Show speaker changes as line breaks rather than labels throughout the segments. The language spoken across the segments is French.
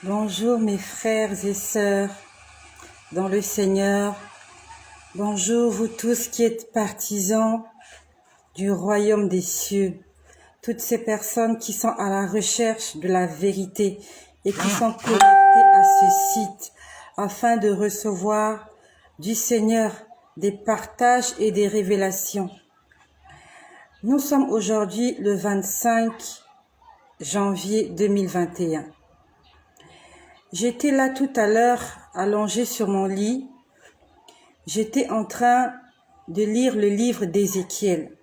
Bonjour mes frères et sœurs dans le Seigneur. Bonjour vous tous qui êtes partisans du royaume des cieux. Toutes ces personnes qui sont à la recherche de la vérité et qui sont connectées à ce site afin de recevoir du Seigneur des partages et des révélations. Nous sommes aujourd'hui le 25 janvier 2021. J'étais là tout à l'heure, allongée sur mon lit. J'étais en train de lire le livre d'Ézéchiel.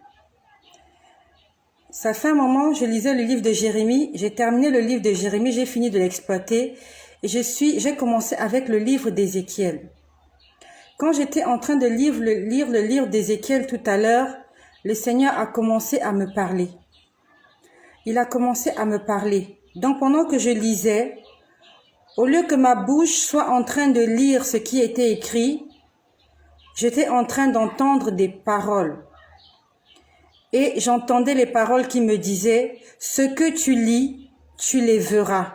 Ça fait un moment, je lisais le livre de Jérémie. J'ai terminé le livre de Jérémie, j'ai fini de l'exploiter. Et j'ai commencé avec le livre d'Ézéchiel. Quand j'étais en train de lire le livre d'Ézéchiel tout à l'heure, le Seigneur a commencé à me parler. Il a commencé à me parler. Donc pendant que je lisais, au lieu que ma bouche soit en train de lire ce qui était écrit, j'étais en train d'entendre des paroles. Et j'entendais les paroles qui me disaient, ce que tu lis, tu les verras.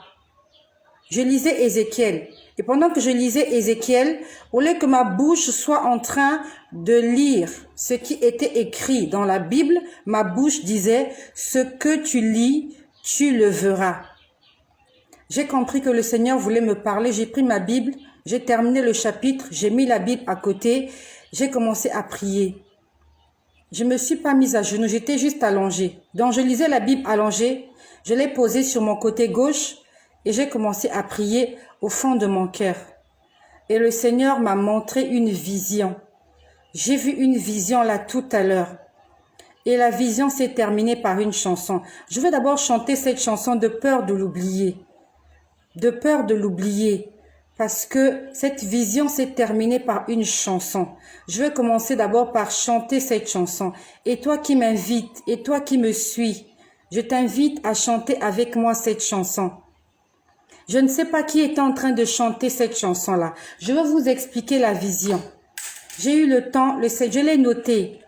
Je lisais Ézéchiel. Et pendant que je lisais Ézéchiel, au lieu que ma bouche soit en train de lire ce qui était écrit dans la Bible, ma bouche disait, ce que tu lis, tu le verras. J'ai compris que le Seigneur voulait me parler. J'ai pris ma Bible, j'ai terminé le chapitre, j'ai mis la Bible à côté, j'ai commencé à prier. Je me suis pas mise à genoux, j'étais juste allongée. Donc je lisais la Bible allongée, je l'ai posée sur mon côté gauche et j'ai commencé à prier au fond de mon cœur. Et le Seigneur m'a montré une vision. J'ai vu une vision là tout à l'heure. Et la vision s'est terminée par une chanson. Je vais d'abord chanter cette chanson de peur de l'oublier. De peur de l'oublier, parce que cette vision s'est terminée par une chanson. Je vais commencer d'abord par chanter cette chanson. Et toi qui m'invites, et toi qui me suis, je t'invite à chanter avec moi cette chanson. Je ne sais pas qui est en train de chanter cette chanson-là. Je vais vous expliquer la vision. J'ai eu le temps, je l'ai noté.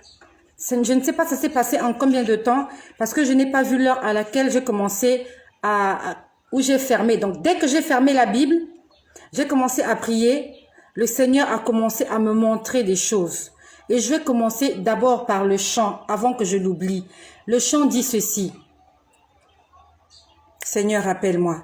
Je ne sais pas ça s'est passé en combien de temps, parce que je n'ai pas vu l'heure à laquelle j'ai commencé où j'ai fermé. Donc, dès que j'ai fermé la Bible, j'ai commencé à prier. Le Seigneur a commencé à me montrer des choses. Et je vais commencer d'abord par le chant, avant que je l'oublie. Le chant dit ceci. Seigneur, appelle-moi.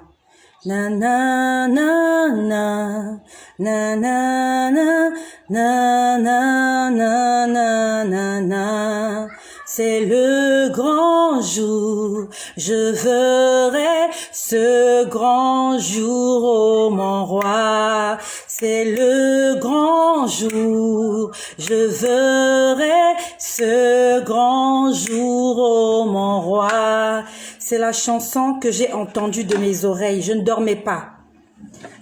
Na na na na na na na na na na na na. C'est le grand jour, je verrai ce grand jour, ô mon roi. C'est le grand jour, je verrai ce grand jour, ô mon roi. C'est la chanson que j'ai entendue de mes oreilles. Je ne dormais pas.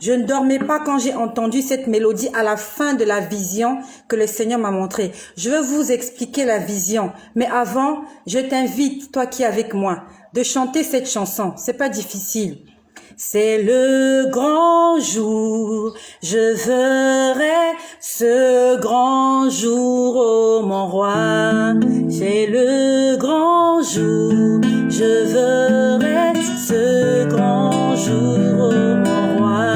Je ne dormais pas quand j'ai entendu cette mélodie à la fin de la vision que le Seigneur m'a montrée. Je vais vous expliquer la vision. Mais avant, je t'invite, toi qui es avec moi, de chanter cette chanson. C'est pas difficile. C'est le grand jour, je verrai ce grand jour, ô mon roi. C'est le grand jour, je verrai ce grand jour, ô mon roi.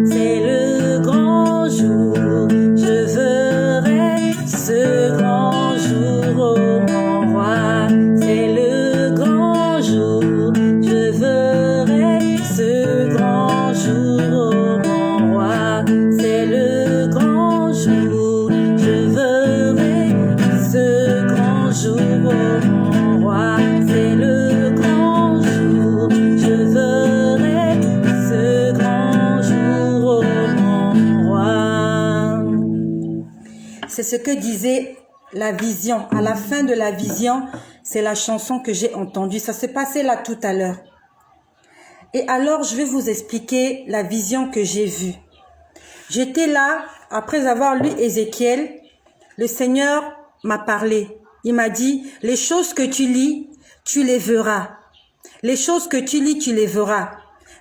C'est le grand jour, je verrai ce grand jour, ô mon roi. C'est le grand jour, je verrai ce grand jour, ô mon roi. C'est le grand jour, je verrai ce grand jour, ô mon roi. C'est le grand jour, je verrai ce grand jour, ô mon roi. C'est ce que disait la vision. À la fin de la vision, c'est la chanson que j'ai entendue. Ça s'est passé là tout à l'heure. Et alors, je vais vous expliquer la vision que j'ai vue. J'étais là, après avoir lu Ézéchiel, le Seigneur m'a parlé. Il m'a dit, les choses que tu lis, tu les verras. Les choses que tu lis, tu les verras.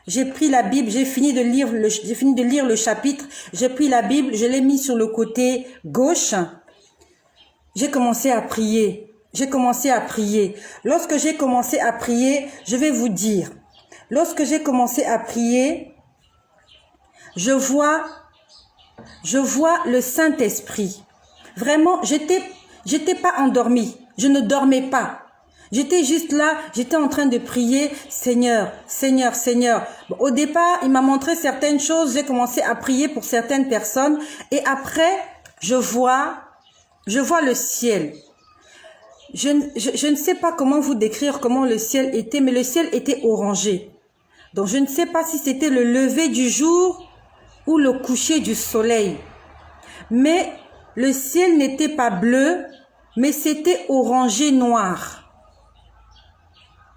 J'ai pris la Bible, j'ai fini de lire le chapitre, j'ai pris la Bible, je l'ai mis sur le côté gauche. J'ai commencé à prier. Lorsque j'ai commencé à prier, je vais vous dire, lorsque j'ai commencé à prier, je vois le Saint-Esprit. Vraiment, j'étais pas endormie. Je ne dormais pas. J'étais juste là, j'étais en train de prier, Seigneur, Seigneur, Seigneur. Bon, au départ, il m'a montré certaines choses, j'ai commencé à prier pour certaines personnes et après, je vois le ciel. Je ne sais pas comment vous décrire comment le ciel était, mais le ciel était orangé. Donc, je ne sais pas si c'était le lever du jour ou le coucher du soleil. Mais le ciel n'était pas bleu, mais c'était orangé noir.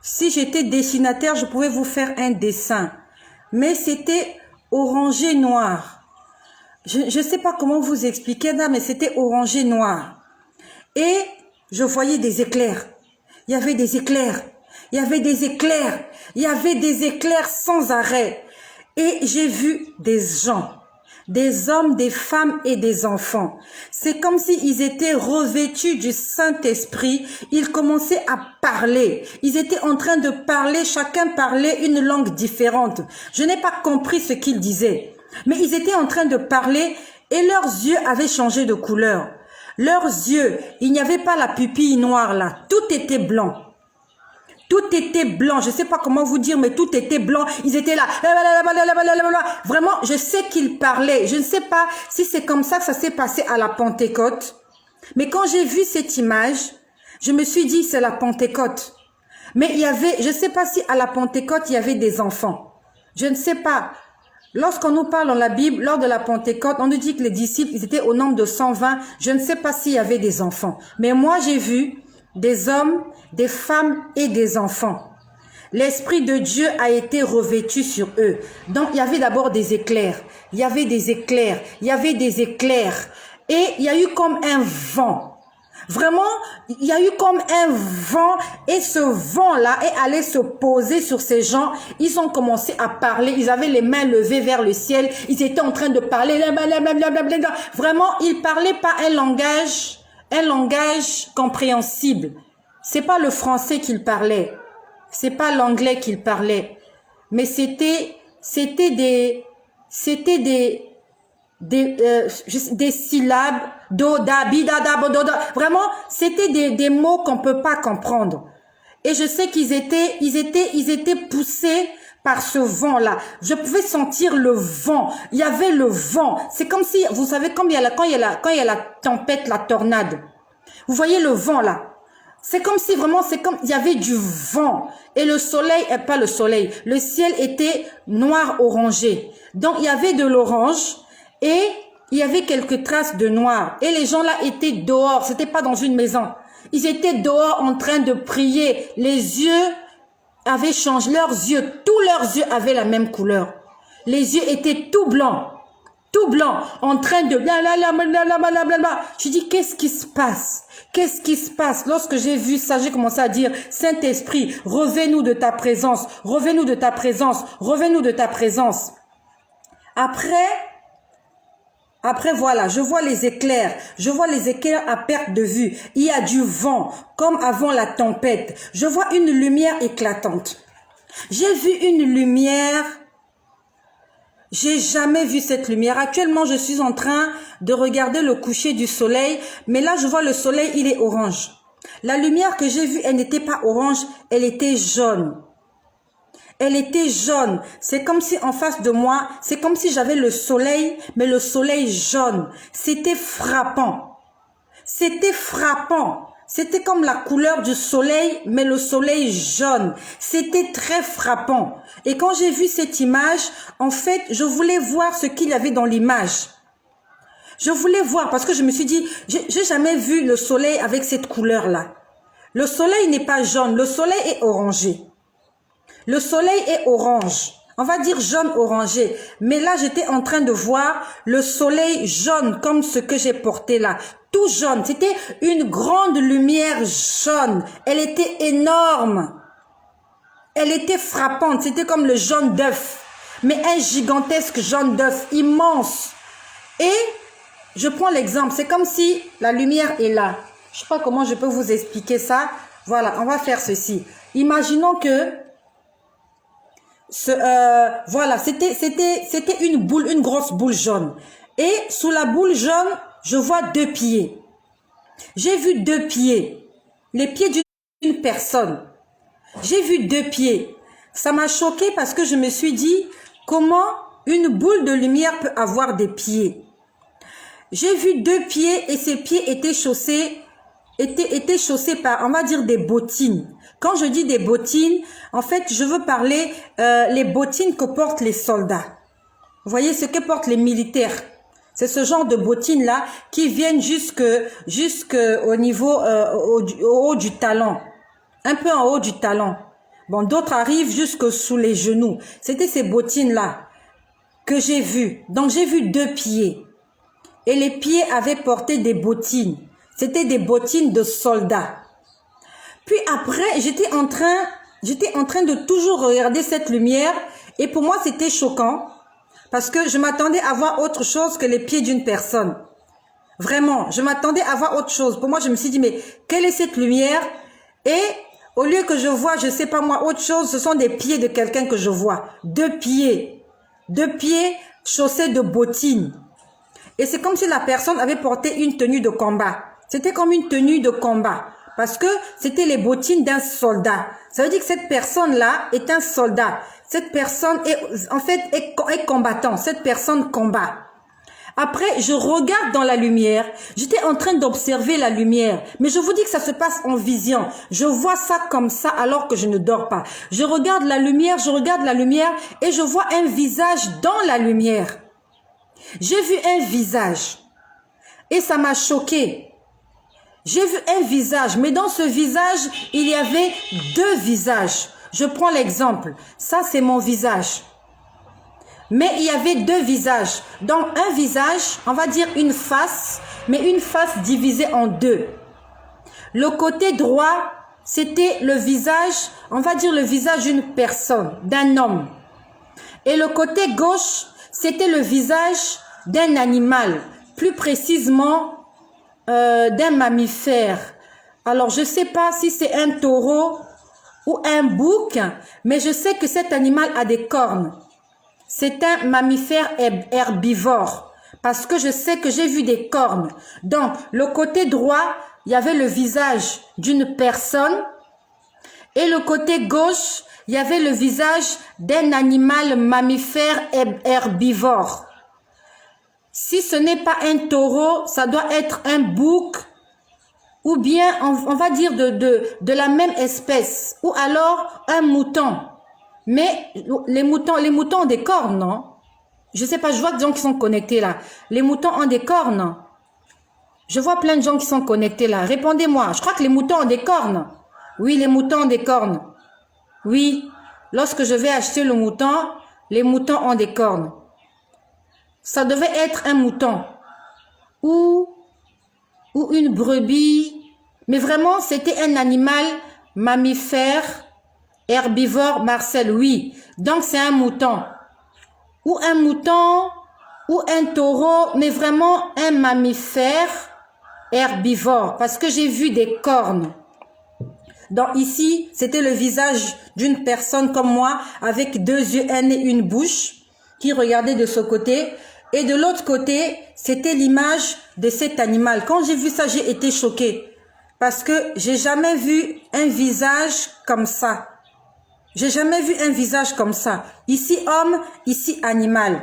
Si j'étais dessinateur, je pouvais vous faire un dessin. Mais c'était orangé noir. Je ne sais pas comment vous expliquer là, mais c'était orangé noir. Et je voyais des éclairs. Il y avait des éclairs. Il y avait des éclairs. Il y avait des éclairs sans arrêt. Et j'ai vu des gens. Des hommes, des femmes et des enfants. C'est comme s'ils étaient revêtus du Saint-Esprit. Ils commençaient à parler. Ils étaient en train de parler. Chacun parlait une langue différente. Je n'ai pas compris ce qu'ils disaient. Mais ils étaient en train de parler et leurs yeux avaient changé de couleur. Leurs yeux, il n'y avait pas la pupille noire là. Tout était blanc. Tout était blanc, je ne sais pas comment vous dire, mais tout était blanc. Ils étaient là. Vraiment, je sais qu'ils parlaient. Je ne sais pas si c'est comme ça que ça s'est passé à la Pentecôte. Mais quand j'ai vu cette image, je me suis dit, c'est la Pentecôte. Mais il y avait, je ne sais pas si à la Pentecôte, il y avait des enfants. Je ne sais pas. Lorsqu'on nous parle dans la Bible, lors de la Pentecôte, on nous dit que les disciples, ils étaient au nombre de 120. Je ne sais pas s'il y avait des enfants. Mais moi, j'ai vu des hommes, des femmes et des enfants. L'Esprit de Dieu a été revêtu sur eux. Donc, il y avait d'abord des éclairs. Il y avait des éclairs. Il y avait des éclairs. Et il y a eu comme un vent. Vraiment, il y a eu comme un vent. Et ce vent-là est allé se poser sur ces gens. Ils ont commencé à parler. Ils avaient les mains levées vers le ciel. Ils étaient en train de parler. Vraiment, ils parlaient pas un langage compréhensible. C'est pas le français qu'ils parlaient. C'est pas l'anglais qu'ils parlaient. Mais c'était des syllabes, do, da, bi, da, da, bo, do, da. Vraiment, c'était des mots qu'on peut pas comprendre. Et je sais qu'ils étaient poussés par ce vent-là. Je pouvais sentir le vent. Il y avait le vent. C'est comme si, vous savez, quand il y a la tempête, la tornade. Vous voyez le vent là. C'est comme si vraiment, c'est comme, il y avait du vent. Et le soleil, pas le soleil, le ciel était noir orangé. Donc, il y avait de l'orange et il y avait quelques traces de noir. Et les gens là étaient dehors. C'était pas dans une maison. Ils étaient dehors en train de prier. Les yeux avaient changé. Leurs yeux, tous leurs yeux avaient la même couleur. Les yeux étaient tout blancs. Tout blanc, en train de blablabla. Je dis, qu'est-ce qui se passe? Qu'est-ce qui se passe? Lorsque j'ai vu ça, j'ai commencé à dire, Saint-Esprit, reviens-nous de ta présence, reviens-nous de ta présence, reviens-nous de ta présence. Après voilà, je vois les éclairs à perte de vue. Il y a du vent, comme avant la tempête. Je vois une lumière éclatante. J'ai vu une lumière. J'ai jamais vu cette lumière. Actuellement, je suis en train de regarder le coucher du soleil. Mais là, je vois le soleil, il est orange. La lumière que j'ai vue, elle n'était pas orange, elle était jaune. Elle était jaune. C'est comme si en face de moi, c'est comme si j'avais le soleil, mais le soleil jaune. C'était frappant. C'était frappant. C'était comme la couleur du soleil, mais le soleil jaune. C'était très frappant. Et quand j'ai vu cette image, en fait, je voulais voir ce qu'il y avait dans l'image. Je voulais voir parce que je me suis dit, j'ai jamais vu le soleil avec cette couleur-là. Le soleil n'est pas jaune, le soleil est orangé. Le soleil est orange. On va dire jaune orangé. Mais là, j'étais en train de voir le soleil jaune comme ce que j'ai porté là. Tout jaune. C'était une grande lumière jaune. Elle était énorme. Elle était frappante. C'était comme le jaune d'œuf. Mais un gigantesque jaune d'œuf. Immense. Et je prends l'exemple. C'est comme si la lumière est là. Je ne sais pas comment je peux vous expliquer ça. Voilà, on va faire ceci. Imaginons que Voilà, c'était une boule, une grosse boule jaune. Et sous la boule jaune, je vois 2 pieds. J'ai vu 2 pieds. Les pieds d'une personne. J'ai vu 2 pieds. Ça m'a choqué parce que je me suis dit, comment une boule de lumière peut avoir des pieds? J'ai vu 2 pieds et ces pieds étaient chaussés par, on va dire, des bottines. Quand je dis des bottines, en fait, je veux parler les bottines que portent les soldats. Vous voyez ce que portent les militaires. C'est ce genre de bottines-là qui viennent jusqu'au niveau, au haut du talon. Un peu en haut du talon. Bon, d'autres arrivent jusque sous les genoux. C'était ces bottines-là que j'ai vues. Donc, j'ai vu 2 pieds. Et les pieds avaient porté des bottines. C'était des bottines de soldats. Puis après, j'étais en train de toujours regarder cette lumière. Et pour moi, c'était choquant. Parce que je m'attendais à voir autre chose que les pieds d'une personne. Vraiment, je m'attendais à voir autre chose. Pour moi, je me suis dit, mais quelle est cette lumière? Et au lieu que je vois, je sais pas moi, autre chose, ce sont des pieds de quelqu'un que je vois. 2 pieds. 2 pieds chaussés de bottines. Et c'est comme si la personne avait porté une tenue de combat. C'était comme une tenue de combat. Parce que c'était les bottines d'un soldat. Ça veut dire que cette personne-là est un soldat. Cette personne est combattant. Cette personne combat. Après, je regarde dans la lumière. J'étais en train d'observer la lumière. Mais je vous dis que ça se passe en vision. Je vois ça comme ça alors que je ne dors pas. Je regarde la lumière et je vois un visage dans la lumière. J'ai vu un visage. Et ça m'a choqué. J'ai vu un visage, mais dans ce visage, il y avait 2 visages. Je prends l'exemple. Ça, c'est mon visage. Mais il y avait 2 visages. Dans un visage, on va dire une face, mais une face divisée en 2. Le côté droit, c'était le visage, on va dire le visage d'une personne, d'un homme. Et le côté gauche, c'était le visage d'un animal, plus précisément d'un mammifère. Alors, je ne sais pas si c'est un taureau ou un bouc, mais je sais que cet animal a des cornes. C'est un mammifère herbivore, parce que je sais que j'ai vu des cornes. Donc, le côté droit, il y avait le visage d'une personne, et le côté gauche, il y avait le visage d'un animal mammifère herbivore. Si ce n'est pas un taureau, ça doit être un bouc, ou bien on va dire de la même espèce, ou alors un mouton. Mais les moutons ont des cornes, non? Je sais pas, je vois des gens qui sont connectés là. Les moutons ont des cornes. Je vois plein de gens qui sont connectés là. Répondez-moi, je crois que les moutons ont des cornes. Oui, les moutons ont des cornes. Oui, lorsque je vais acheter le mouton, les moutons ont des cornes. Ça devait être un mouton ou une brebis, mais vraiment c'était un animal mammifère, herbivore, Marcel, oui. Donc c'est un mouton ou un taureau, mais vraiment un mammifère herbivore parce que j'ai vu des cornes. Donc ici, c'était le visage d'une personne comme moi avec 2 yeux, un nez, une bouche qui regardait de ce côté. Et de l'autre côté, c'était l'image de cet animal. Quand j'ai vu ça, j'ai été choquée. Parce que j'ai jamais vu un visage comme ça. J'ai jamais vu un visage comme ça. Ici homme, ici animal.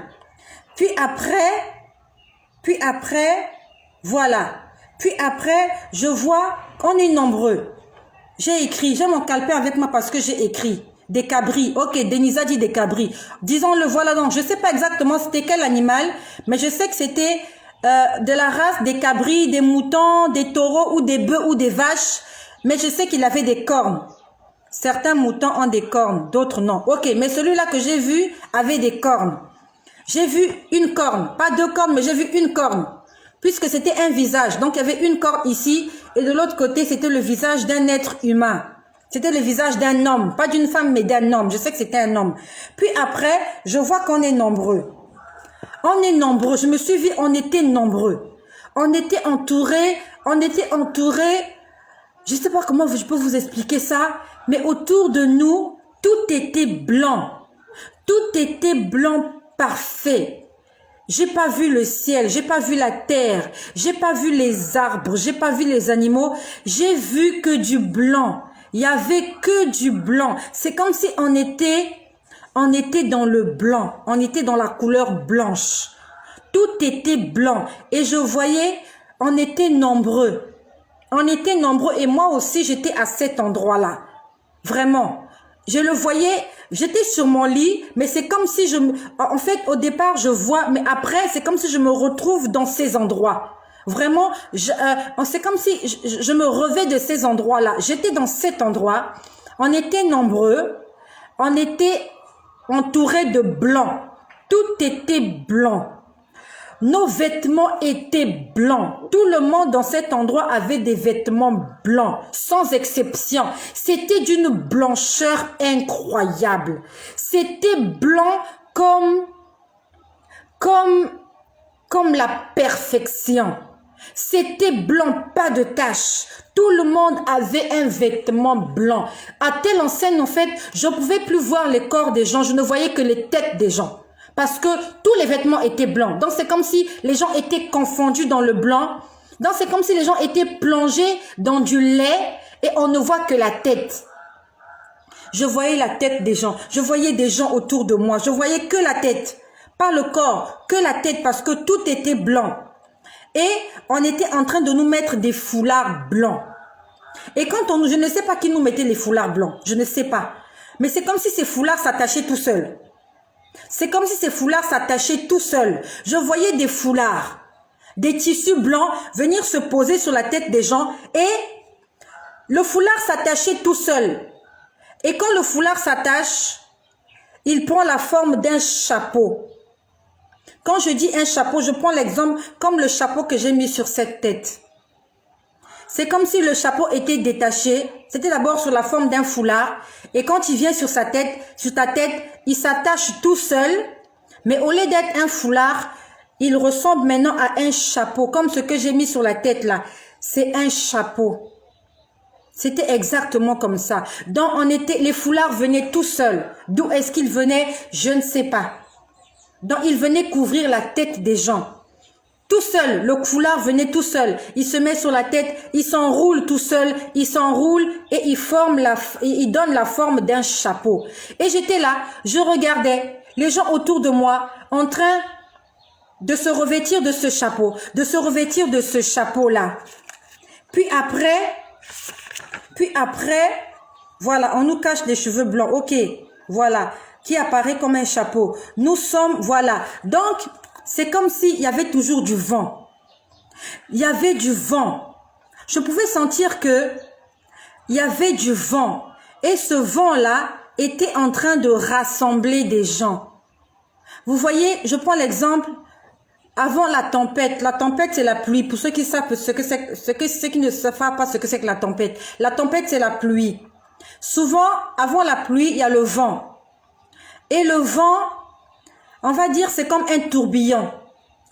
Puis après, voilà. Puis après, je vois qu'on est nombreux. J'ai écrit, j'ai mon calepin avec moi parce que j'ai écrit. Des cabris. Ok, Denise a dit des cabris. Disons-le, voilà donc. Je sais pas exactement c'était quel animal, mais je sais que c'était de la race des cabris, des moutons, des taureaux ou des bœufs ou des vaches. Mais je sais qu'il avait des cornes. Certains moutons ont des cornes, d'autres non. Ok, mais celui-là que j'ai vu avait des cornes. J'ai vu une corne. Pas 2 cornes, mais j'ai vu une corne. Puisque c'était un visage. Donc il y avait une corne ici et de l'autre côté, c'était le visage d'un être humain. C'était le visage d'un homme, pas d'une femme, mais d'un homme. Je sais que c'était un homme. Puis après, je vois qu'on est nombreux. On est nombreux. Je me suis vu, on était nombreux. On était entourés. Je ne sais pas comment je peux vous expliquer ça, mais autour de nous, tout était blanc. Tout était blanc parfait. J'ai pas vu le ciel, j'ai pas vu la terre, j'ai pas vu les arbres, j'ai pas vu les animaux, j'ai vu que du blanc. Il y avait que du blanc. C'est comme si on était dans le blanc, on était dans la couleur blanche. Tout était blanc et je voyais, on était nombreux. On était nombreux et moi aussi j'étais à cet endroit-là. Vraiment. Je le voyais, j'étais sur mon lit, mais c'est comme si en fait, au départ, je vois, mais après, c'est comme si je me retrouve dans ces endroits. Vraiment, c'est comme si je me revais de ces endroits-là. J'étais dans cet endroit, on était nombreux, on était entourés de blanc. Tout était blanc. Nos vêtements étaient blancs. Tout le monde dans cet endroit avait des vêtements blancs, sans exception. C'était d'une blancheur incroyable. C'était blanc comme la perfection. C'était blanc, pas de taches. Tout le monde avait un vêtement blanc. À telle enseigne, en fait, je ne pouvais plus voir les corps des gens. Je ne voyais que les têtes des gens. Parce que tous les vêtements étaient blancs. Donc, c'est comme si les gens étaient confondus dans le blanc. Donc, c'est comme si les gens étaient plongés dans du lait et on ne voit que la tête. Je voyais la tête des gens. Je voyais des gens autour de moi. Je voyais que la tête. Pas le corps, que la tête parce que tout était blanc. Et on était en train de nous mettre des foulards blancs. Et quand je ne sais pas qui nous mettait les foulards blancs. Je ne sais pas. Mais c'est comme si ces foulards s'attachaient tout seuls. C'est comme si ces foulards s'attachaient tout seuls. Je voyais des foulards, des tissus blancs venir se poser sur la tête des gens et le foulard s'attachait tout seul. Et quand le foulard s'attache, il prend la forme d'un chapeau. Quand je dis un chapeau, je prends l'exemple comme le chapeau que j'ai mis sur cette tête. C'est comme si le chapeau était détaché. C'était d'abord sur la forme d'un foulard. Et quand il vient sur ta tête, il s'attache tout seul. Mais au lieu d'être un foulard, il ressemble maintenant à un chapeau. Comme ce que j'ai mis sur la tête là. C'est un chapeau. C'était exactement comme ça. Donc les foulards venaient tout seuls. D'où est-ce qu'ils venaient? Je ne sais pas. Donc ils venaient couvrir la tête des gens. Tout seul, le foulard venait tout seul. Il se met sur la tête, il s'enroule tout seul, il s'enroule et il donne la forme d'un chapeau. Et j'étais là, je regardais les gens autour de moi en train de se revêtir de ce chapeau, là. Puis après, voilà, on nous cache les cheveux blancs. Ok, voilà, qui apparaît comme un chapeau. Nous sommes, voilà. Donc, c'est comme s'il y avait toujours du vent. Il y avait du vent. Je pouvais sentir que il y avait du vent. Et ce vent-là était en train de rassembler des gens. Vous voyez, je prends l'exemple, avant la tempête. La tempête, c'est la pluie. Pour ceux qui savent ceux qui ne savent pas ce que c'est que la tempête. La tempête, c'est la pluie. Souvent, avant la pluie, il y a le vent. Et le vent, on va dire, c'est comme un tourbillon.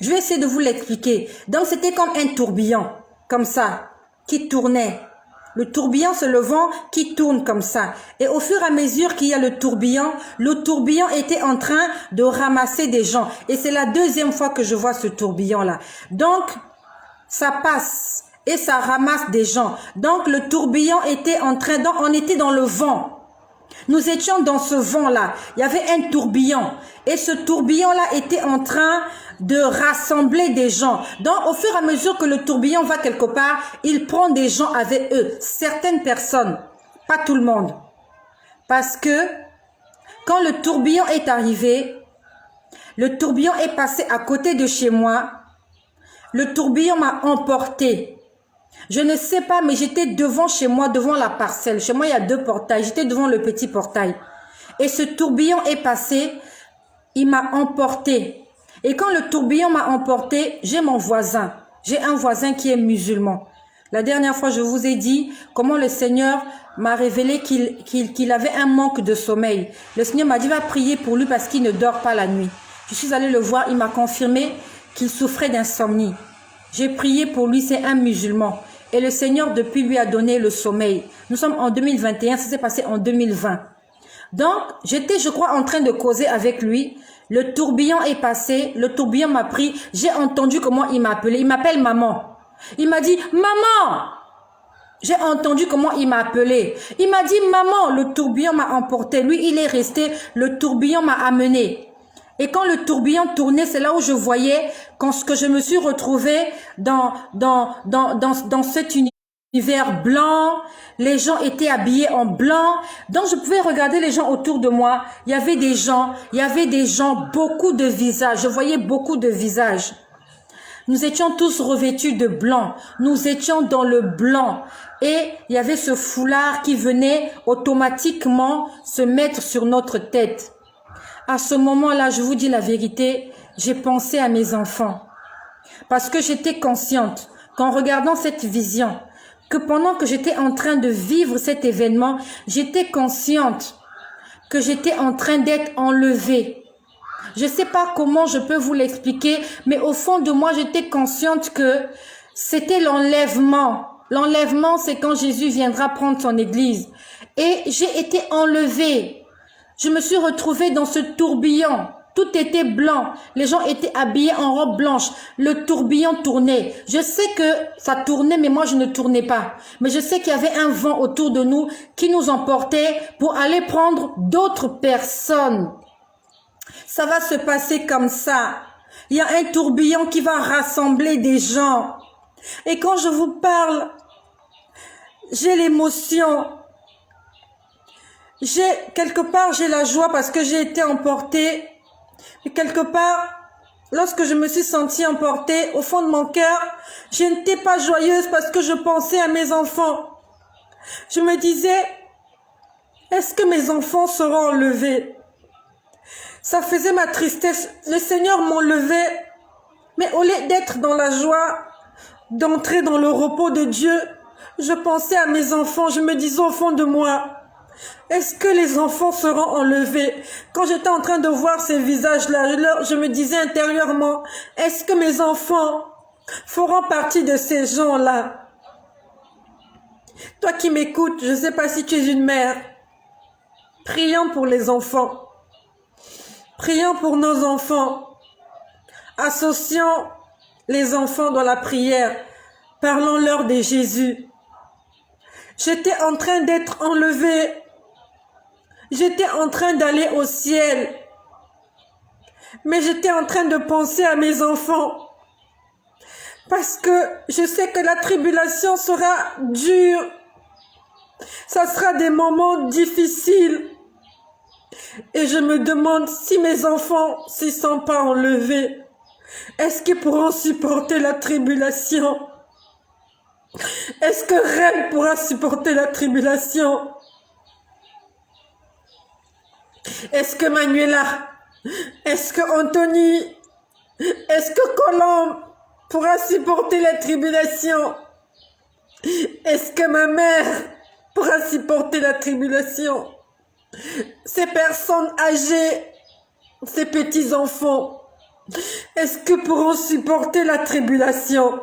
Je vais essayer de vous l'expliquer. Donc, c'était comme un tourbillon, comme ça, qui tournait. Le tourbillon, c'est le vent qui tourne comme ça. Et au fur et à mesure qu'il y a le tourbillon était en train de ramasser des gens. Et c'est la deuxième fois que je vois ce tourbillon-là. Donc, ça passe et ça ramasse des gens. Donc, le tourbillon était on était dans le vent. Nous étions dans ce vent-là. Il y avait un tourbillon. Et ce tourbillon-là était en train de rassembler des gens. Donc, au fur et à mesure que le tourbillon va quelque part, il prend des gens avec eux. Certaines personnes, pas tout le monde. Parce que quand le tourbillon est arrivé, le tourbillon est passé à côté de chez moi. Le tourbillon m'a emporté. Je ne sais pas, mais j'étais devant chez moi, devant la parcelle. Chez moi, il y a 2 portails. J'étais devant le petit portail. Et ce tourbillon est passé, il m'a emporté. Et quand le tourbillon m'a emporté, j'ai mon voisin. J'ai un voisin qui est musulman. La dernière fois, je vous ai dit comment le Seigneur m'a révélé qu'il avait un manque de sommeil. Le Seigneur m'a dit, va prier pour lui parce qu'il ne dort pas la nuit. Je suis allée le voir, il m'a confirmé qu'il souffrait d'insomnie. J'ai prié pour lui, c'est un musulman. Et le Seigneur, depuis, lui a donné le sommeil. Nous sommes en 2021, ça s'est passé en 2020. Donc, j'étais, je crois, en train de causer avec lui. Le tourbillon est passé, le tourbillon m'a pris. J'ai entendu comment il m'a appelé. Il m'appelle maman. Il m'a dit, maman! J'ai entendu comment il m'a appelé. Il m'a dit, maman, le tourbillon m'a emporté. Lui, il est resté, le tourbillon m'a amené. Et quand le tourbillon tournait, c'est là où je voyais que je me suis retrouvée dans cet univers blanc. Les gens étaient habillés en blanc. Donc, je pouvais regarder les gens autour de moi. Il y avait des gens, beaucoup de visages. Je voyais beaucoup de visages. Nous étions tous revêtus de blanc. Nous étions dans le blanc. Et il y avait ce foulard qui venait automatiquement se mettre sur notre tête. À ce moment-là, je vous dis la vérité, j'ai pensé à mes enfants. Parce que j'étais consciente qu'en regardant cette vision, que pendant que j'étais en train de vivre cet événement, j'étais consciente que j'étais en train d'être enlevée. Je ne sais pas comment je peux vous l'expliquer, mais au fond de moi, j'étais consciente que c'était l'enlèvement. L'enlèvement, c'est quand Jésus viendra prendre son église. Et j'ai été enlevée. Je me suis retrouvée dans ce tourbillon. Tout était blanc. Les gens étaient habillés en robe blanche. Le tourbillon tournait. Je sais que ça tournait, mais moi, je ne tournais pas. Mais je sais qu'il y avait un vent autour de nous qui nous emportait pour aller prendre d'autres personnes. Ça va se passer comme ça. Il y a un tourbillon qui va rassembler des gens. Et quand je vous parle, j'ai l'émotion. Quelque part, j'ai la joie parce que j'ai été emportée. Et quelque part, lorsque je me suis sentie emportée, au fond de mon cœur, je n'étais pas joyeuse parce que je pensais à mes enfants. Je me disais, est-ce que mes enfants seront enlevés? Ça faisait ma tristesse. Le Seigneur m'enlevait. Mais au lieu d'être dans la joie, d'entrer dans le repos de Dieu, je pensais à mes enfants. Je me disais au fond de moi, est-ce que les enfants seront enlevés? Quand j'étais en train de voir ces visages-là, je me disais intérieurement, est-ce que mes enfants feront partie de ces gens-là? Toi qui m'écoutes, je ne sais pas si tu es une mère. Prions pour les enfants. Prions pour nos enfants. Associons les enfants dans la prière. Parlons-leur de Jésus. J'étais en train d'être enlevée. J'étais en train d'aller au ciel. Mais j'étais en train de penser à mes enfants. Parce que je sais que la tribulation sera dure. Ça sera des moments difficiles. Et je me demande si mes enfants ne s'y sont pas enlevés. Est-ce qu'ils pourront supporter la tribulation? Est-ce que Reine pourra supporter la tribulation? Est-ce que Manuela? Est-ce que Anthony? Est-ce que Colombe pourra supporter la tribulation? Est-ce que ma mère pourra supporter la tribulation? Ces personnes âgées, ces petits-enfants, est-ce que pourront supporter la tribulation?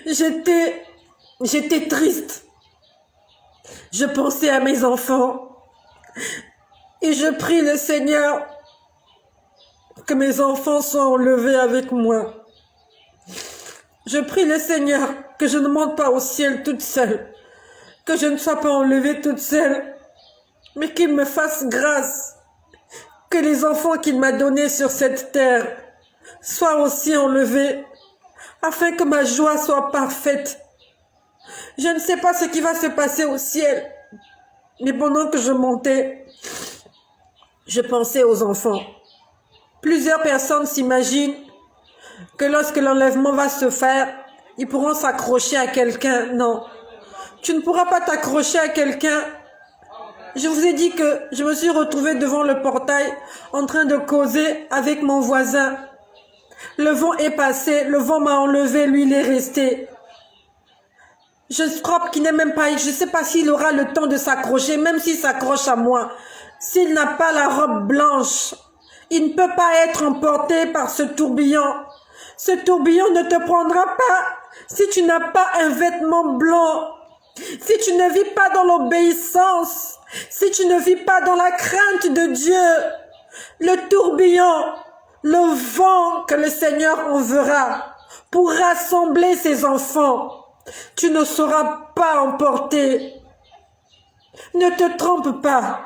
J'étais triste. Je pensais à mes enfants. Et je prie le Seigneur que mes enfants soient enlevés avec moi. Je prie le Seigneur que je ne monte pas au ciel toute seule. Que je ne sois pas enlevée toute seule. Mais qu'il me fasse grâce. Que les enfants qu'il m'a donnés sur cette terre soient aussi enlevés. Afin que ma joie soit parfaite. Je ne sais pas ce qui va se passer au ciel. Mais pendant que je montais, je pensais aux enfants. Plusieurs personnes s'imaginent que lorsque l'enlèvement va se faire, ils pourront s'accrocher à quelqu'un. Non, tu ne pourras pas t'accrocher à quelqu'un. Je vous ai dit que je me suis retrouvée devant le portail en train de causer avec mon voisin. Le vent est passé, le vent m'a enlevé, lui il est resté. Je crois qu'il n'est même pas, je ne sais pas s'il aura le temps de s'accrocher, même s'il s'accroche à moi. S'il n'a pas la robe blanche, il ne peut pas être emporté par ce tourbillon. Ce tourbillon ne te prendra pas si tu n'as pas un vêtement blanc. Si tu ne vis pas dans l'obéissance si tu ne vis pas dans la crainte de Dieu, le tourbillon, le vent que le Seigneur enverra pour rassembler ses enfants, tu ne seras pas emporté. Ne te trompe pas.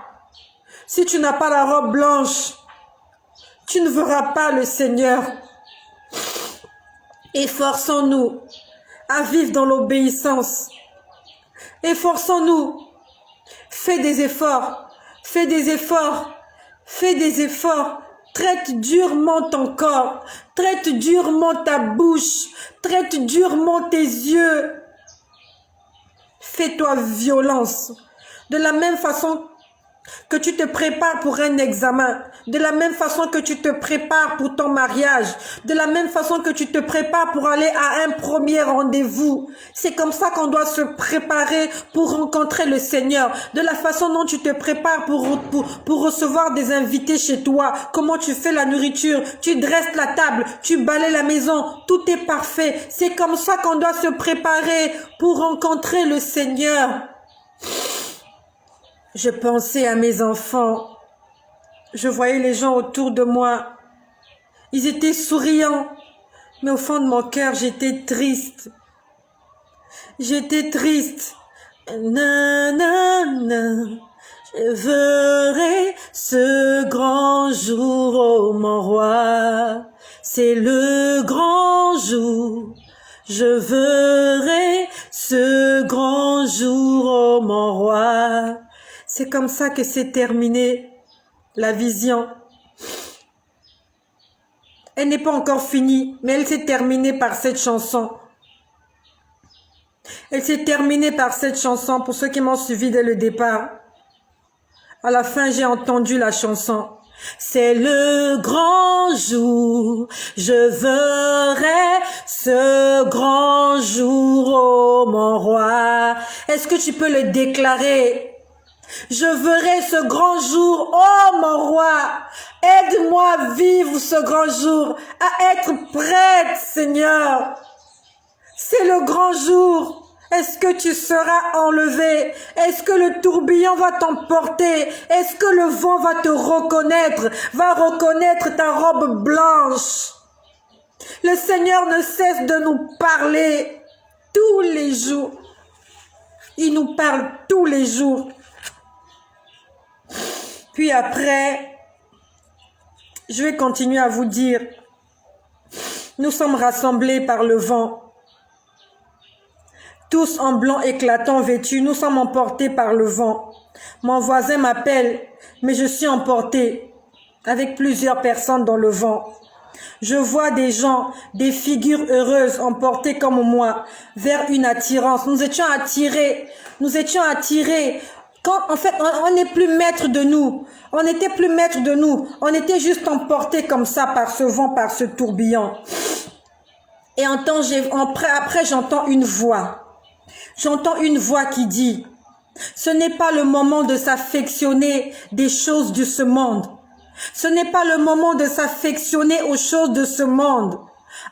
Si tu n'as pas la robe blanche, tu ne verras pas le Seigneur. Efforçons-nous à vivre dans l'obéissance. Efforçons-nous. Fais des efforts. Fais des efforts. Fais des efforts. Traite durement ton corps. Traite durement ta bouche. Traite durement tes yeux. Fais-toi violence. De la même façon que tu te prépares pour un examen, de la même façon que tu te prépares pour ton mariage, de la même façon que tu te prépares pour aller à un premier rendez-vous. C'est comme ça qu'on doit se préparer pour rencontrer le Seigneur. De la façon dont tu te prépares pour recevoir des invités chez toi, comment tu fais la nourriture, tu dresses la table, tu balayes la maison, tout est parfait. C'est comme ça qu'on doit se préparer pour rencontrer le Seigneur. Je pensais à mes enfants. Je voyais les gens autour de moi. Ils étaient souriants. Mais au fond de mon cœur, j'étais triste. J'étais triste. Nanana. Je verrai ce grand jour, oh mon roi. C'est le grand jour. Je verrai ce grand jour, oh mon roi. C'est comme ça que s'est terminée la vision. Elle n'est pas encore finie, mais elle s'est terminée par cette chanson. Elle s'est terminée par cette chanson, pour ceux qui m'ont suivi dès le départ. À la fin, j'ai entendu la chanson. C'est le grand jour, je verrai ce grand jour, oh mon roi. Est-ce que tu peux le déclarer? Je verrai ce grand jour, oh mon roi. Aide-moi à vivre ce grand jour, à être prête, Seigneur. C'est le grand jour. Est-ce que tu seras enlevé? Est-ce que le tourbillon va t'emporter? Est-ce que le vent va te reconnaître? Va reconnaître ta robe blanche? Le Seigneur ne cesse de nous parler tous les jours. Il nous parle tous les jours. Puis après, je vais continuer à vous dire, nous sommes rassemblés par le vent. Tous en blanc éclatant vêtus, nous sommes emportés par le vent. Mon voisin m'appelle, mais je suis emporté avec plusieurs personnes dans le vent. Je vois des gens, des figures heureuses emportées comme moi vers une attirance. Nous étions attirés. Quand, en fait, on n'est plus maître de nous. On n'était plus maître de nous. On était juste emportés comme ça par ce vent, par ce tourbillon. Et après, j'entends une voix. J'entends une voix qui dit, ce n'est pas le moment de s'affectionner des choses de ce monde. Ce n'est pas le moment de s'affectionner aux choses de ce monde.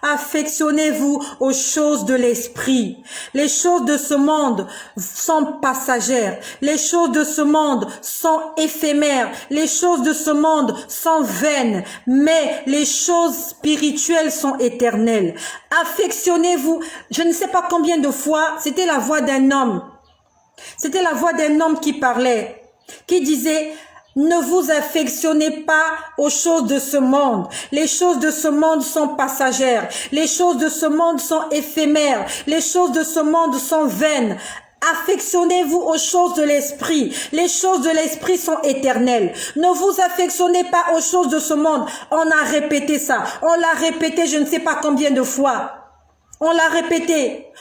Affectionnez-vous aux choses de l'esprit. Les choses de ce monde sont passagères. Les choses de ce monde sont éphémères. Les choses de ce monde sont vaines. Mais les choses spirituelles sont éternelles. Affectionnez-vous. Je ne sais pas combien de fois, c'était la voix d'un homme. C'était la voix d'un homme qui parlait, qui disait, ne vous affectionnez pas aux choses de ce monde. Les choses de ce monde sont passagères. Les choses de ce monde sont éphémères. Les choses de ce monde sont vaines. Affectionnez-vous aux choses de l'esprit. Les choses de l'esprit sont éternelles. Ne vous affectionnez pas aux choses de ce monde. On a répété ça. On l'a répété je ne sais pas combien de fois. On l'a répété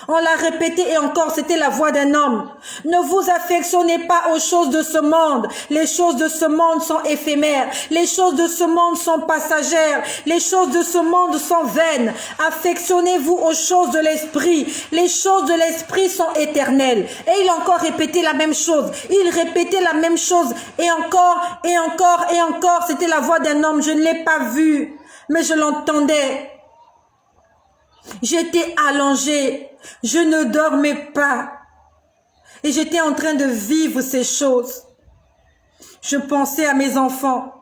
et encore, c'était la voix d'un homme. Ne vous affectionnez pas aux choses de ce monde. Les choses de ce monde sont éphémères. Les choses de ce monde sont passagères. Les choses de ce monde sont vaines. Affectionnez-vous aux choses de l'esprit. Les choses de l'esprit sont éternelles. Et il a encore répété la même chose. Il répétait la même chose. Et encore, et encore, et encore. C'était la voix d'un homme. Je ne l'ai pas vu, mais je l'entendais. J'étais allongée, je ne dormais pas et j'étais en train de vivre ces choses. Je pensais à mes enfants.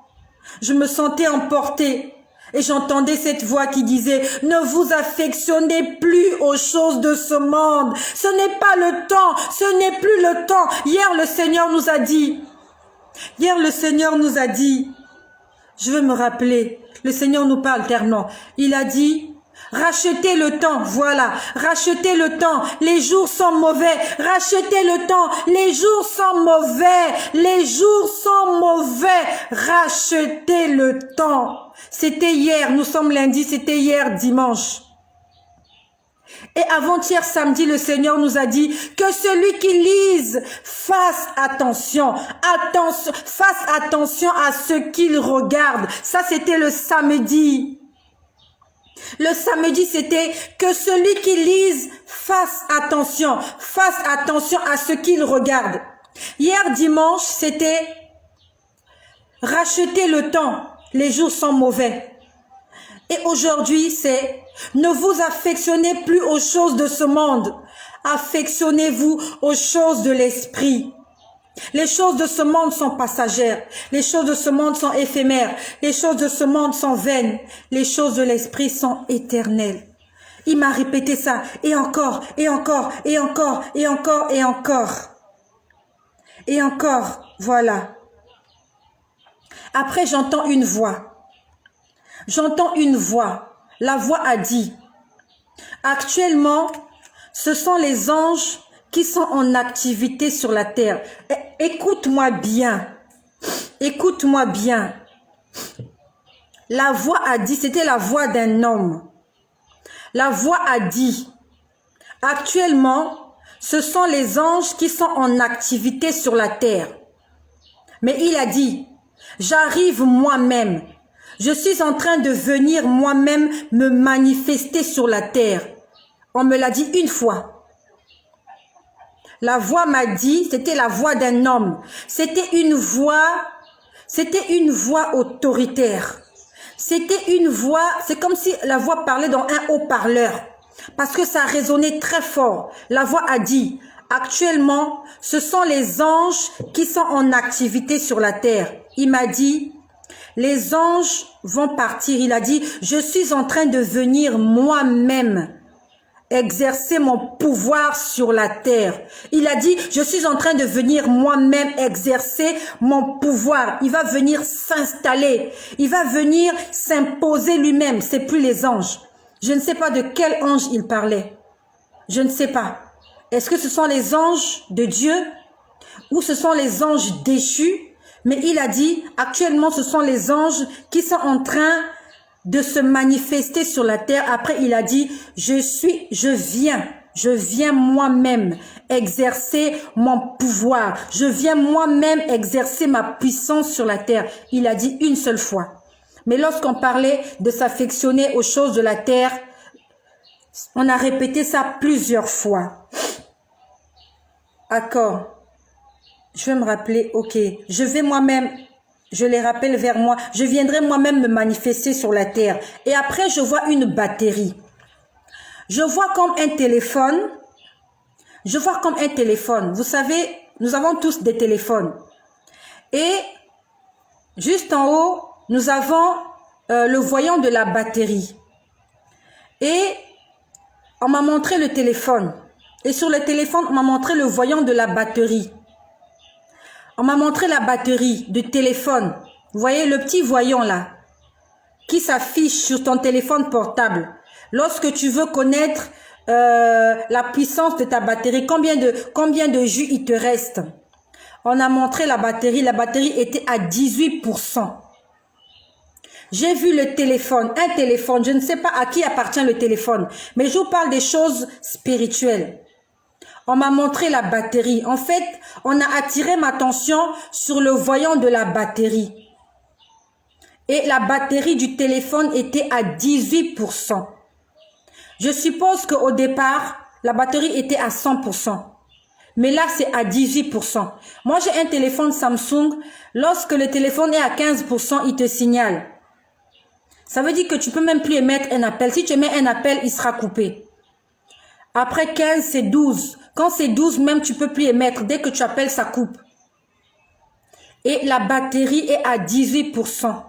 Je me sentais emportée. Et j'entendais cette voix qui disait, ne vous affectionnez plus aux choses de ce monde. Ce n'est pas le temps, ce n'est plus le temps. Hier, le Seigneur nous a dit, je veux me rappeler, le Seigneur nous parle tellement. Il a dit, rachetez le temps, voilà, rachetez le temps, les jours sont mauvais, rachetez le temps, les jours sont mauvais, les jours sont mauvais, rachetez le temps. C'était hier, nous sommes lundi, c'était hier dimanche. Et avant-hier samedi, le Seigneur nous a dit que celui qui lise fasse attention, fasse attention à ce qu'il regarde. Ça, c'était le samedi. Le samedi, c'était que celui qui lise fasse attention à ce qu'il regarde. Hier dimanche, c'était racheter le temps, les jours sont mauvais. Et aujourd'hui, c'est ne vous affectionnez plus aux choses de ce monde. Affectionnez-vous aux choses de l'esprit. Les choses de ce monde sont passagères. Les choses de ce monde sont éphémères. Les choses de ce monde sont vaines. Les choses de l'esprit sont éternelles. Il m'a répété ça. Et encore, et encore, et encore, et encore, et encore. Et encore, voilà. Après, j'entends une voix. J'entends une voix. La voix a dit, actuellement, ce sont les anges qui sont en activité sur la terre. Écoute-moi bien. Écoute-moi bien. La voix a dit, c'était la voix d'un homme. La voix a dit, actuellement, ce sont les anges qui sont en activité sur la terre. Mais il a dit, j'arrive moi-même. Je suis en train de venir moi-même me manifester sur la terre. On me l'a dit une fois. La voix m'a dit, c'était la voix d'un homme. C'était une voix autoritaire. C'était une voix, c'est comme si la voix parlait dans un haut-parleur. Parce que ça résonnait très fort. La voix a dit, actuellement, ce sont les anges qui sont en activité sur la terre. Il m'a dit, les anges vont partir. Il a dit, je suis en train de venir moi-même exercer mon pouvoir sur la terre. Il a dit, je suis en train de venir moi-même exercer mon pouvoir. Il va venir s'installer. Il va venir s'imposer lui-même. C'est plus les anges. Je ne sais pas de quel ange il parlait. Je ne sais pas. Est-ce que ce sont les anges de Dieu ou ce sont les anges déchus? Mais il a dit, actuellement, ce sont les anges qui sont en train de se manifester sur la terre. Après, il a dit, je viens moi-même exercer mon pouvoir. Je viens moi-même exercer ma puissance sur la terre. Il a dit une seule fois. Mais lorsqu'on parlait de s'affectionner aux choses de la terre, on a répété ça plusieurs fois. D'accord. Je vais me rappeler, ok, je vais moi-même, je les rappelle vers moi, je viendrai moi-même me manifester sur la terre. Et après, je vois une batterie. Je vois comme un téléphone. Vous savez, nous avons tous des téléphones. Et juste en haut, nous avons le voyant de la batterie. Et on m'a montré le téléphone. Et sur le téléphone, on m'a montré le voyant de la batterie. On m'a montré la batterie du téléphone. Vous voyez le petit voyant là, qui s'affiche sur ton téléphone portable. Lorsque tu veux connaître la puissance de ta batterie, combien de jus il te reste. On a montré la batterie était à 18%. J'ai vu le téléphone, un téléphone, je ne sais pas à qui appartient le téléphone, mais je vous parle des choses spirituelles. On m'a montré la batterie. En fait, on a attiré ma attention sur le voyant de la batterie. Et la batterie du téléphone était à 18%. Je suppose qu'au départ, la batterie était à 100%. Mais là, c'est à 18%. Moi, j'ai un téléphone Samsung. Lorsque le téléphone est à 15%, il te signale. Ça veut dire que tu peux même plus émettre un appel. Si tu émets un appel, il sera coupé. Après 15, c'est 12. Quand c'est 12, même, tu peux plus émettre. Dès que tu appelles, ça coupe. et la batterie est à 18%.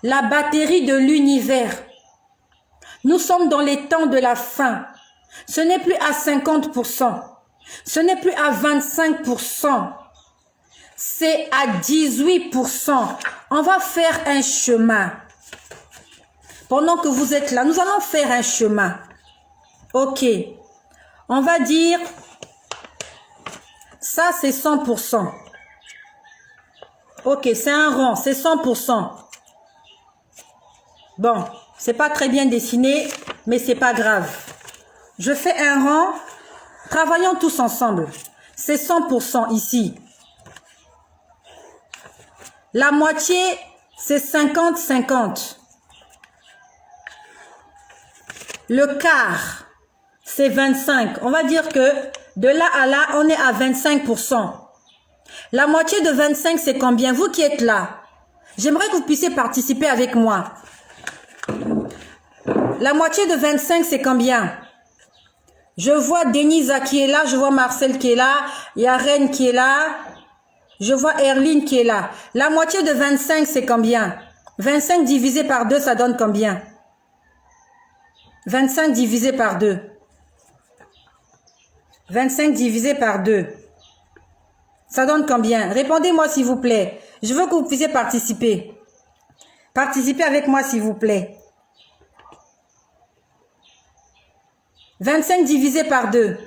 La batterie de l'univers. Nous sommes dans les temps de la fin. Ce n'est plus à 50%. Ce n'est plus à 25%. C'est à 18%. On va faire un chemin. Pendant que vous êtes là, nous allons faire un chemin. Ok. On va dire, ça c'est 100%. Ok, c'est un rang, c'est 100%. Bon, c'est pas très bien dessiné, mais c'est pas grave. Je fais un rang, travaillons tous ensemble. C'est 100% ici. La moitié, c'est 50-50. Le quart, c'est 25. On va dire que de là à là, on est à 25%. La moitié de 25, c'est combien? Vous qui êtes là, j'aimerais que vous puissiez participer avec moi. La moitié de 25, c'est combien? Je vois Denisa qui est là, je vois Marcel qui est là, il y a Reine qui est là, je vois Erline qui est là. La moitié de 25, c'est combien? 25 divisé par 2, ça donne combien? 25 divisé par 2. 25 divisé par 2. Ça donne combien? Répondez-moi s'il vous plaît. Je veux que vous puissiez participer. Participez avec moi s'il vous plaît. 25 divisé par 2.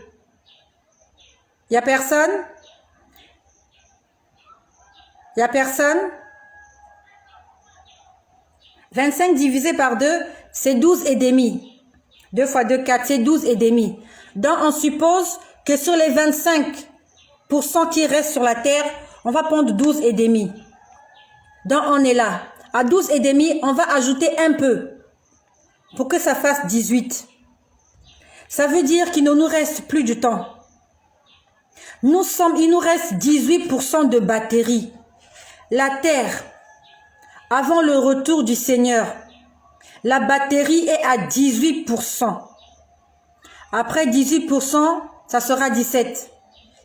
Il n'y a personne? Il n'y a personne? 25 divisé par 2, c'est 12 et demi. 2 fois 2, 4, c'est 12 et demi. Donc, on suppose que sur les 25% qui restent sur la terre, on va prendre 12 et demi. Donc, on est là. À 12 et demi, on va ajouter un peu pour que ça fasse 18. Ça veut dire qu'il ne nous reste plus de temps. Il nous reste 18% de batterie. La terre, avant le retour du Seigneur, la batterie est à 18%. Après 18%, ça sera 17,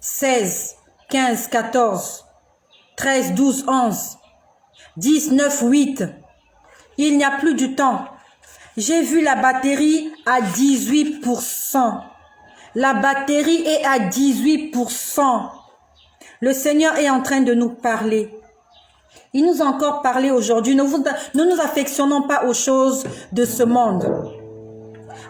16, 15, 14, 13, 12, 11, 10, 9, 8. Il n'y a plus de temps. J'ai vu la batterie à 18%. La batterie est à 18%. Le Seigneur est en train de nous parler. Il nous a encore parlé aujourd'hui. Ne nous affectionnons pas aux choses de ce monde.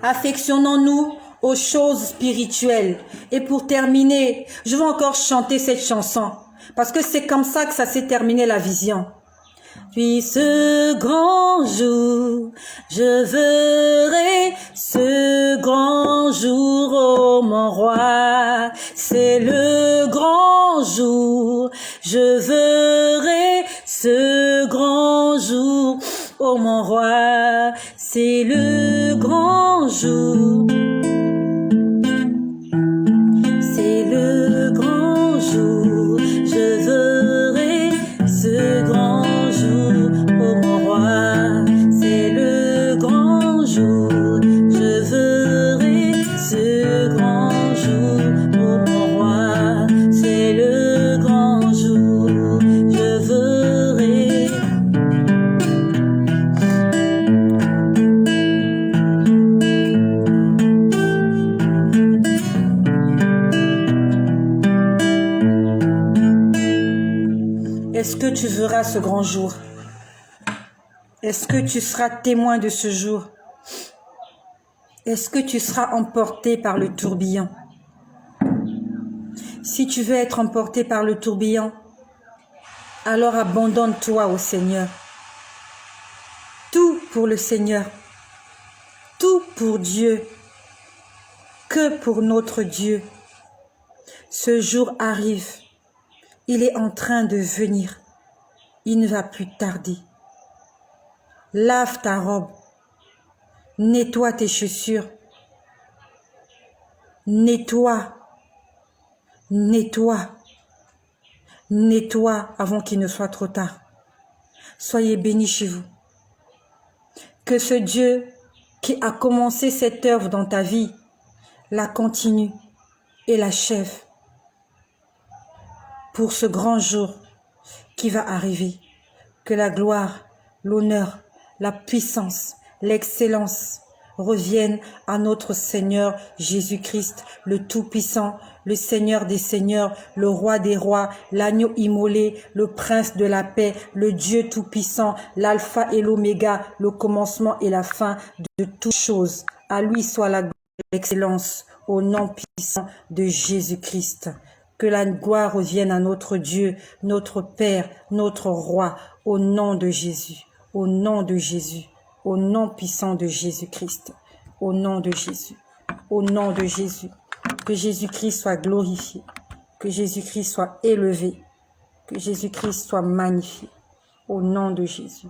Affectionnons-nous aux choses spirituelles. Et pour terminer, je vais encore chanter cette chanson. Parce que c'est comme ça que ça s'est terminé la vision. Puis ce grand jour, je verrai ce grand jour, ô mon roi. C'est le grand jour, je verrai ce grand jour, ô mon roi. C'est le grand jour. C'est le grand jour, je verrai ce grand jour, ô mon roi. C'est le grand jour, je verrai ce grand jour, ô mon roi. C'est le grand jour, je verrai. Est-ce que tu verras ce grand jour? Est-ce que tu seras témoin de ce jour? Est-ce que tu seras emporté par le tourbillon? Si tu veux être emporté par le tourbillon, alors abandonne-toi au Seigneur. Tout pour le Seigneur. Tout pour Dieu. Que pour notre Dieu. Ce jour arrive. Il est en train de venir. Il ne va plus tarder. Lave ta robe. Nettoie tes chaussures. Nettoie. Nettoie. Nettoie avant qu'il ne soit trop tard. Soyez bénis chez vous. Que ce Dieu qui a commencé cette œuvre dans ta vie la continue et l'achève. Pour ce grand jour qui va arriver. Que la gloire, l'honneur, la puissance, l'excellence reviennent à notre Seigneur Jésus-Christ, le Tout-Puissant, le Seigneur des Seigneurs, le Roi des Rois, l'agneau immolé, le Prince de la paix, le Dieu Tout-Puissant, l'Alpha et l'Oméga, le commencement et la fin de toutes choses. À lui soit la gloire et l'excellence au nom puissant de Jésus-Christ. Que la gloire revienne à notre Dieu, notre Père, notre Roi, au nom de Jésus, au nom de Jésus, au nom puissant de Jésus-Christ, au nom de Jésus, au nom de Jésus. Que Jésus-Christ soit glorifié, que Jésus-Christ soit élevé, que Jésus-Christ soit magnifié, au nom de Jésus.